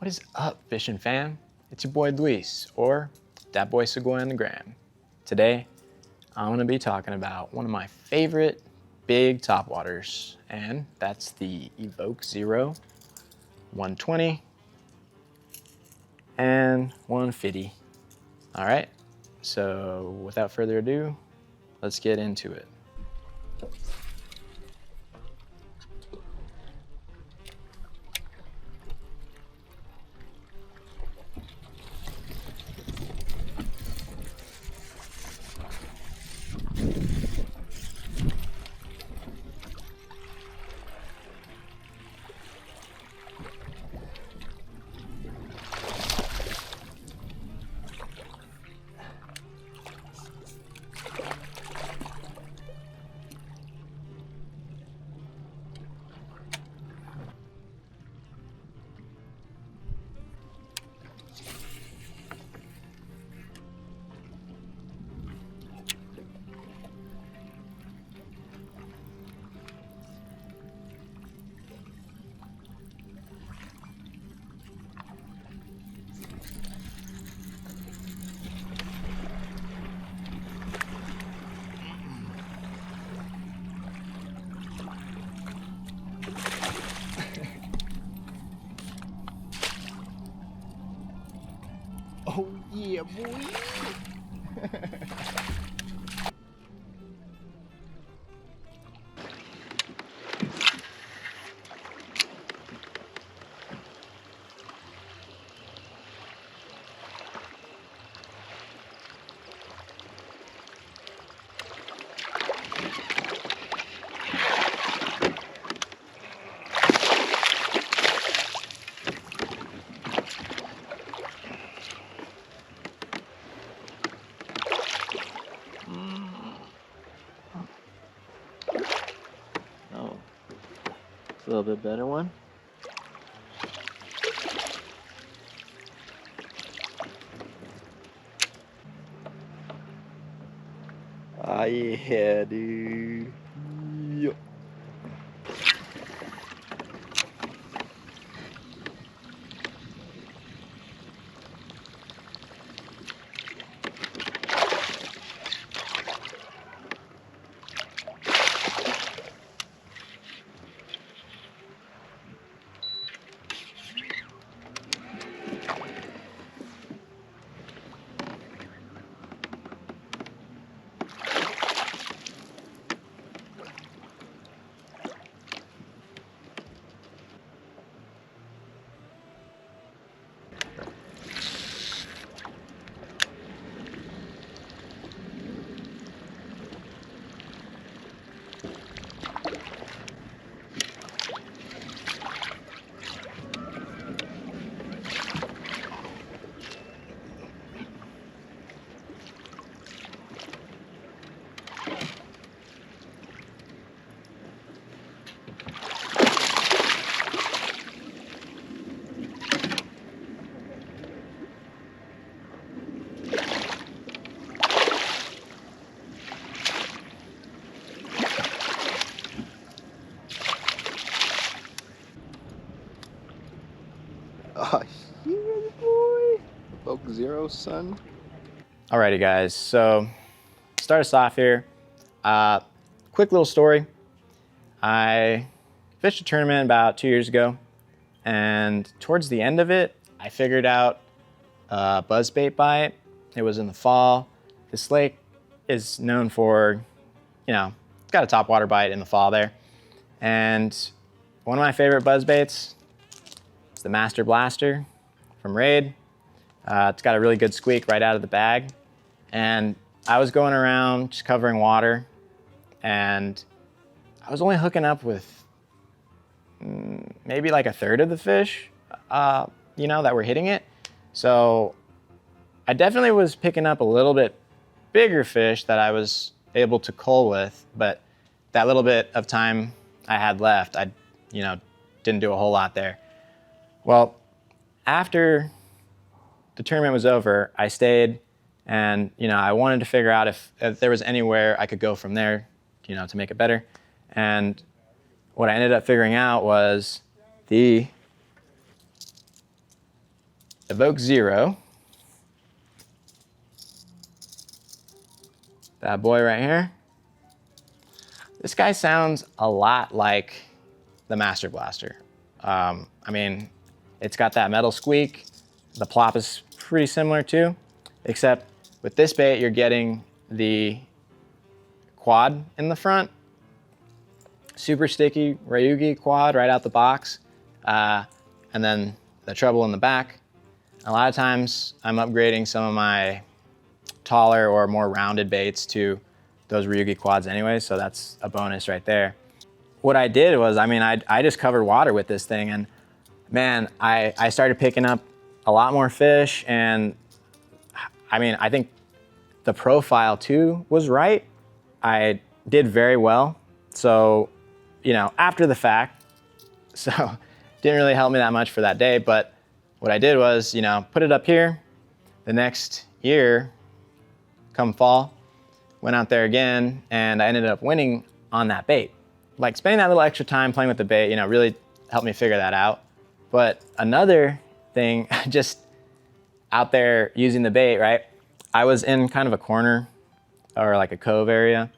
What is up, fishing fam? It's your boy Luis, or that boy Segoy on the gram. Today, I'm gonna be talking about one of my favorite big topwaters, and that's the Evoke Zero 120 and 150. All right, so without further ado, let's get into it. Oh yeah, boy. Oh, a little bit better one. Ah, yeah, dude. Yup. Ah, yeah, boy. Evoke Zero, son. Alrighty guys, so start us off here. Quick little story. I fished a tournament about 2 years ago, and towards the end of it, I figured out a buzzbait bite. It was in the fall. This lake is known for, it's got a topwater bite in the fall there. And one of my favorite buzzbaits is the Master Blaster from Raid. It's got a really good squeak right out of the bag. And I was going around just covering water, and I was only hooking up with maybe like a third of the fish, that were hitting it. So I definitely was picking up a little bit bigger fish that I was able to cull with, but that little bit of time I had left, I, didn't do a whole lot there. Well, after the tournament was over, I stayed, and I wanted to figure out if there was anywhere I could go from there, to make it better. And what I ended up figuring out was the Evoke Zero. That boy right here. This guy sounds a lot like the Master Blaster. I mean, it's got that metal squeak. The plop is pretty similar too, except with this bait, you're getting the quad in the front. Super sticky Ryugi quad right out the box. And then the treble in the back. A lot of times I'm upgrading some of my taller or more rounded baits to those Ryugi quads anyway, so that's a bonus right there. What I did was, I mean, I just covered water with this thing, and man, I started picking up a lot more fish, and I mean, I think the profile too was right. I did very well. So, you know, after the fact, so didn't really help me that much for that day, but what I did was, you know, put it up here. The next year, come fall, went out there again, and I ended up winning on that bait. Like spending that little extra time playing with the bait, you know, really helped me figure that out. But another thing, just out there using the bait, right? I was in kind of a corner or like a cove area,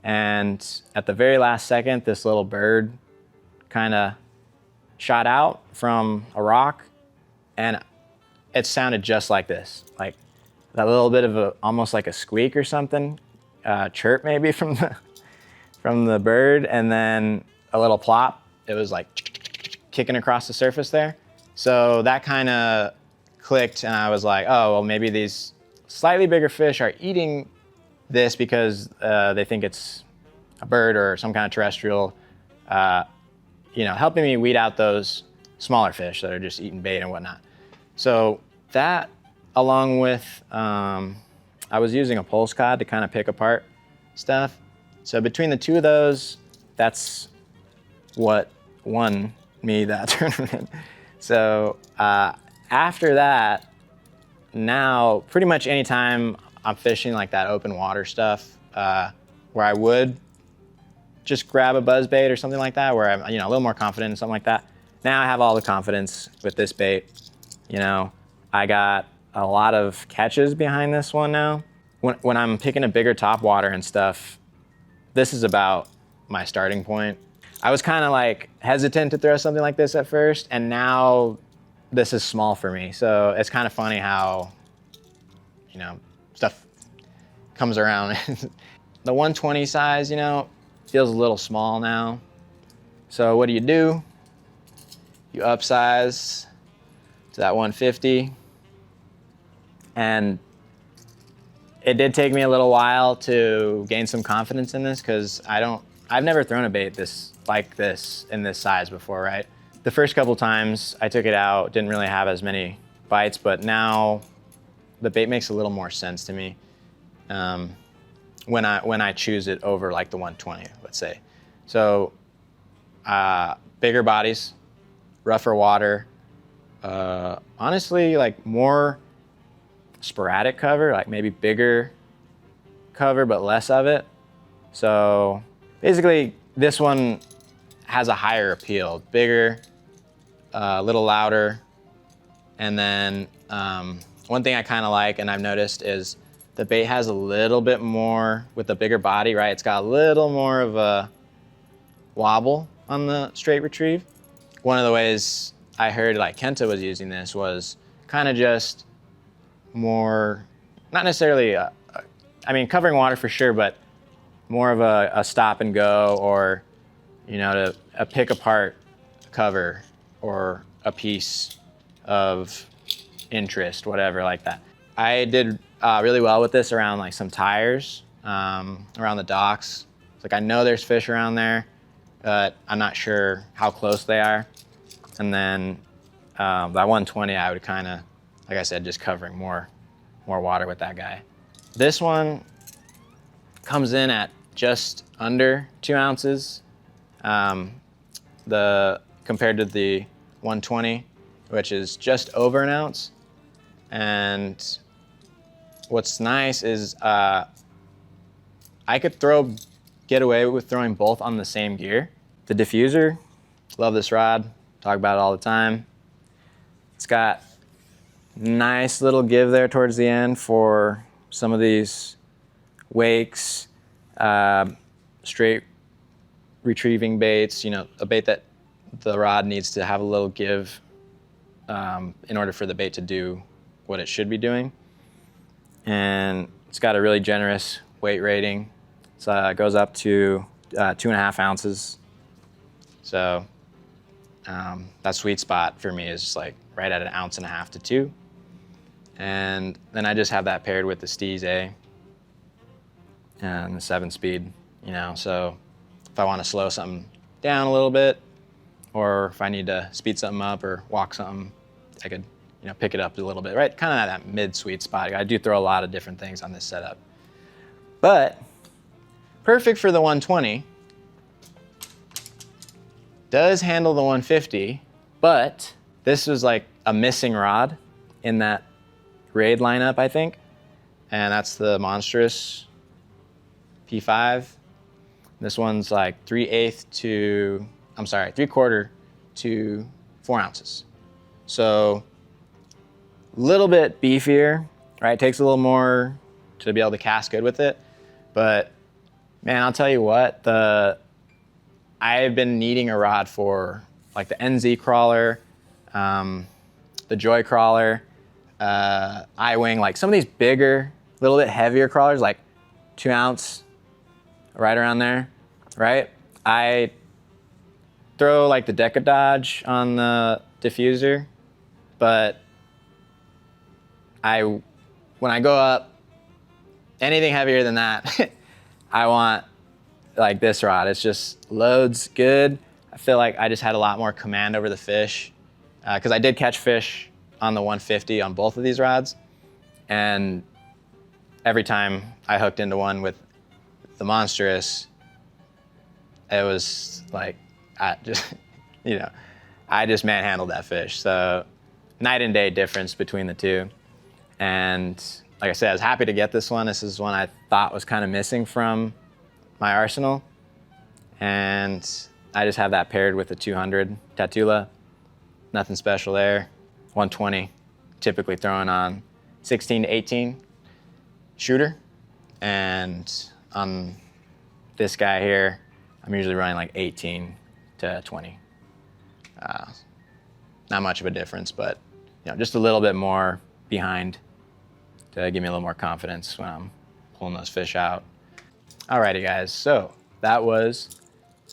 and at the very last second, this little bird kind of shot out from a rock, and it sounded just like this, like that little bit of a, almost like a squeak or something, chirp maybe from the bird, and then a little plop. It was like kicking across the surface there. So that kind of clicked, and I was like, oh, well, maybe these slightly bigger fish are eating this because they think it's a bird or some kind of terrestrial, you know, helping me weed out those smaller fish that are just eating bait and whatnot. So that, along with, I was using a pulse cod to kind of pick apart stuff. So between the two of those, that's what won me that tournament. So after that, now pretty much anytime I'm fishing like that open water stuff, where I would just grab a buzz bait or something like that, where I'm, you know, a little more confident in something like that. Now I have all the confidence with this bait. You know, I got a lot of catches behind this one now. When I'm picking a bigger topwater and stuff, this is about my starting point. I was kind of like hesitant to throw something like this at first, and now this is small for me. So it's kind of funny how, you know, stuff comes around. The 120 size, you know, feels a little small now. So what do? You upsize to that 150. And it did take me a little while to gain some confidence in this, because I've never thrown a bait like this in this size before, right? The first couple times I took it out, didn't really have as many bites, but now the bait makes a little more sense to me when I choose it over like the 120, let's say. So bigger bodies, rougher water, honestly, like more sporadic cover, like maybe bigger cover but less of it. So basically this one has a higher appeal, bigger, a little louder. And then one thing I kind of like, and I've noticed, is the bait has a little bit more with the bigger body, right? It's got a little more of a wobble on the straight retrieve. One of the ways I heard like Kenta was using this was kind of just more, not necessarily, I mean, covering water for sure, but more of a stop and go, or, you know, a pick apart cover or a piece of interest, whatever like that. I did really well with this around like some tires, around the docks. It's like I know there's fish around there, but I'm not sure how close they are. And then that 120, I would kind of, like I said, just covering more water with that guy. This one comes in at just under 2 ounces, compared to the 120, which is just over 1 ounce. And what's nice is I could get away with throwing both on the same gear. The Diffuser, love this rod, talk about it all the time. It's got Nice little give there towards the end for some of these wakes, straight retrieving baits, you know, a bait that the rod needs to have a little give in order for the bait to do what it should be doing. And it's got a really generous weight rating. So it goes up to 2.5 ounces. So that sweet spot for me is like right at 1.5 ounces to 2. And then I just have that paired with the Steez A and the 7-speed, you know, so if I want to slow something down a little bit, or if I need to speed something up or walk something, I could, you know, pick it up a little bit, right? Kind of that mid-sweet spot. I do throw a lot of different things on this setup. But perfect for the 120. Does handle the 150, but this was like a missing rod in that raid lineup, I think. And that's the Monstrous P5. This one's like 3/4 to 4 ounces. So a little bit beefier, right? Takes a little more to be able to cast good with it. But man, I'll tell you what, I've been needing a rod for like the NZ crawler, the Joy crawler, I-wing, like some of these bigger, little bit heavier crawlers, like 2 ounce, right around there, right? I throw like the Deca Dodge on the diffuser, but when I go up, anything heavier than that, I want like this rod. It's just loads good. I feel like I just had a lot more command over the fish because I did catch fish on the 150 on both of these rods, and every time I hooked into one with the Monstrous, it was like I just manhandled that fish. So night and day difference between the two. And like I said, I was happy to get this one. This is one I thought was kind of missing from my arsenal. And I just have that paired with the 200 Tatula. Nothing special there. 120, typically throwing on 16 to 18 shooter. And on this guy here, I'm usually running like 18 to 20. Not much of a difference, but you know, just a little bit more behind to give me a little more confidence when I'm pulling those fish out. Alrighty guys, so that was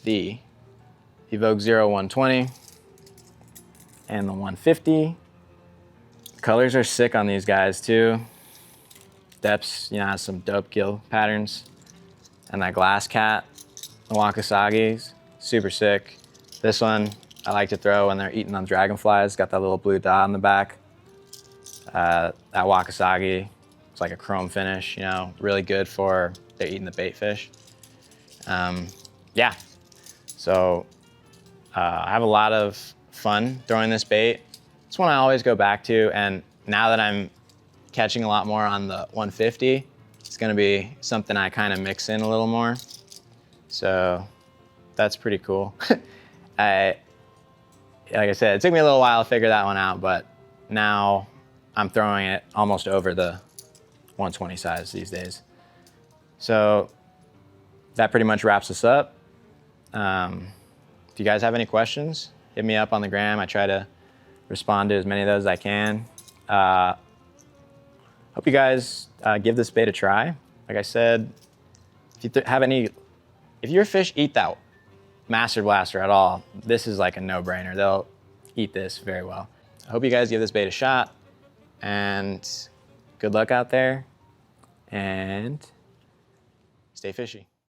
the Evoke Zero 120 and the 150. Colors are sick on these guys too. Deps, you know, has some dope gill patterns. And that glass cat, the Wakasagi's, super sick. This one I like to throw when they're eating on dragonflies. Got that little blue dot on the back. That Wakasagi, it's like a chrome finish, you know, really good for they're eating the bait fish. Yeah, so I have a lot of fun throwing this bait. It's one I always go back to, and now that I'm catching a lot more on the 150, it's gonna be something I kind of mix in a little more. So that's pretty cool. Like I said, it took me a little while to figure that one out, but now I'm throwing it almost over the 120 size these days. So that pretty much wraps us up. If you guys have any questions, hit me up on the gram. I try to respond to as many of those as I can. Hope you guys give this bait a try. Like I said, if your fish eat that Master Blaster at all, this is like a no-brainer. They'll eat this very well. I hope you guys give this bait a shot, and good luck out there, and stay fishy.